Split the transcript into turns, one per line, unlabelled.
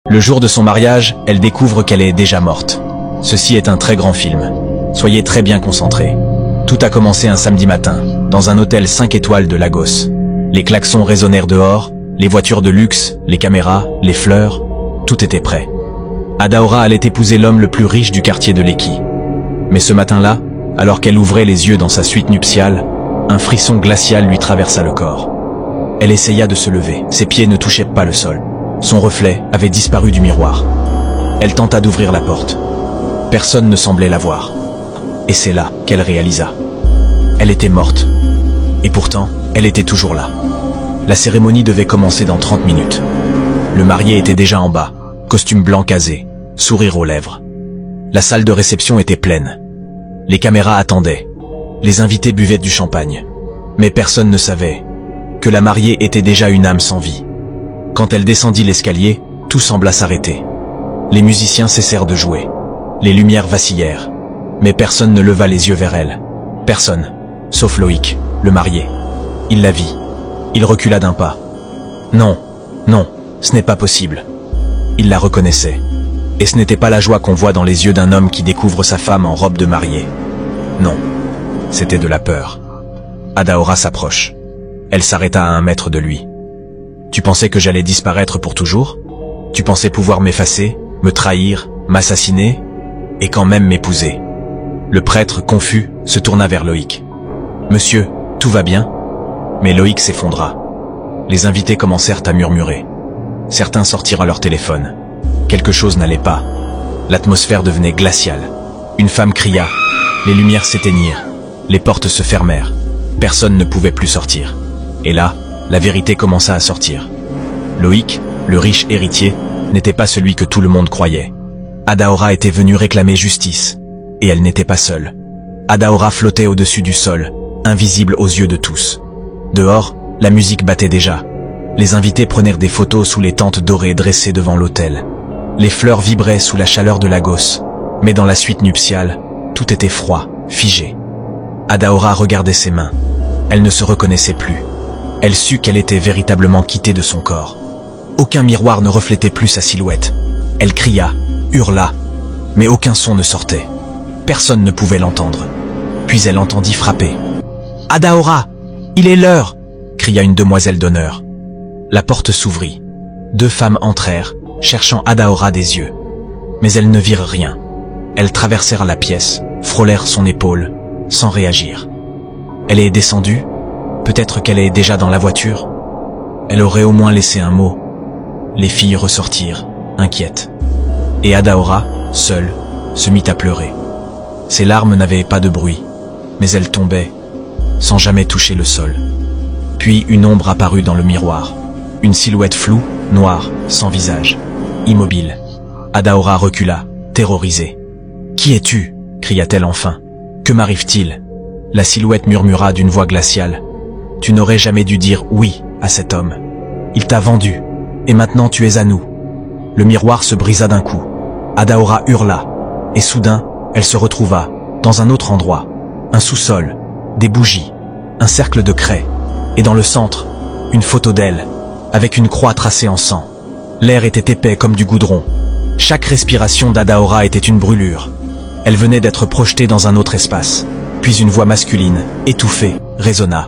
Le jour de son mariage, elle découvre qu'elle est déjà morte. Ceci est un très grand film. Soyez très bien concentrés. Tout a commencé un samedi matin, dans un hôtel 5 étoiles de Lagos. Les klaxons résonnèrent dehors, les voitures de luxe, les caméras, les fleurs, tout était prêt. Adaora allait épouser l'homme le plus riche du quartier de Lekki. Mais ce matin-là, alors qu'elle ouvrait les yeux dans sa suite nuptiale, un frisson glacial lui traversa le corps. Elle essaya de se lever, ses pieds ne touchaient pas le sol. Son reflet avait disparu du miroir. Elle tenta d'ouvrir la porte. Personne ne semblait la voir. Et c'est là qu'elle réalisa. Elle était morte. Et pourtant, elle était toujours là. La cérémonie devait commencer dans 30 minutes. Le marié était déjà en bas, costume blanc casé, sourire aux lèvres. La salle de réception était pleine. Les caméras attendaient. Les invités buvaient du champagne. Mais personne ne savait que la mariée était déjà une âme sans vie. Quand elle descendit l'escalier, tout sembla s'arrêter. Les musiciens cessèrent de jouer. Les lumières vacillèrent. Mais personne ne leva les yeux vers elle. Personne, sauf Loïc, le marié. Il la vit. Il recula d'un pas. Non, non, ce n'est pas possible. Il la reconnaissait. Et ce n'était pas la joie qu'on voit dans les yeux d'un homme qui découvre sa femme en robe de mariée. Non, c'était de la peur. Adaora s'approche. Elle s'arrêta à 1 mètre de lui. Tu pensais que j'allais disparaître pour toujours? Tu pensais pouvoir m'effacer, me trahir, m'assassiner, et quand même m'épouser? Le prêtre, confus, se tourna vers Loïc. Monsieur, tout va bien? Mais Loïc s'effondra. Les invités commencèrent à murmurer. Certains sortirent leur téléphone. Quelque chose n'allait pas. L'atmosphère devenait glaciale. Une femme cria. Les lumières s'éteignirent. Les portes se fermèrent. Personne ne pouvait plus sortir. Et là, la vérité commença à sortir. Loïc, le riche héritier, n'était pas celui que tout le monde croyait. Adaora était venue réclamer justice. Et elle n'était pas seule. Adaora flottait au-dessus du sol, invisible aux yeux de tous. Dehors, la musique battait déjà. Les invités prenèrent des photos sous les tentes dorées dressées devant l'autel. Les fleurs vibraient sous la chaleur de Lagos. Mais dans la suite nuptiale, tout était froid, figé. Adaora regardait ses mains. Elle ne se reconnaissait plus. Elle sut qu'elle était véritablement quittée de son corps. Aucun miroir ne reflétait plus sa silhouette. Elle cria, hurla, mais aucun son ne sortait. Personne ne pouvait l'entendre. Puis elle entendit frapper. « Adaora, il est l'heure !» cria une demoiselle d'honneur. La porte s'ouvrit. 2 femmes entrèrent, cherchant Adaora des yeux. Mais elles ne virent rien. Elles traversèrent la pièce, frôlèrent son épaule, sans réagir. Elle est descendue? Peut-être qu'elle est déjà dans la voiture? Elle aurait au moins laissé un mot. Les filles ressortirent, inquiètes. Et Adaora, seule, se mit à pleurer. Ses larmes n'avaient pas de bruit, mais elles tombaient, sans jamais toucher le sol. Puis une ombre apparut dans le miroir. Une silhouette floue, noire, sans visage, immobile. Adaora recula, terrorisée. « Qui es-tu » cria-t-elle enfin. « Que m'arrive-t-il » La silhouette murmura d'une voix glaciale. « Tu n'aurais jamais dû dire oui à cet homme. Il t'a vendu, et maintenant tu es à nous. » Le miroir se brisa d'un coup. Adaora hurla, et soudain, elle se retrouva, dans un autre endroit. Un sous-sol, des bougies, un cercle de craie, et dans le centre, une photo d'elle, avec une croix tracée en sang. L'air était épais comme du goudron. Chaque respiration d'Adaora était une brûlure. Elle venait d'être projetée dans un autre espace. Puis une voix masculine, étouffée, résonna.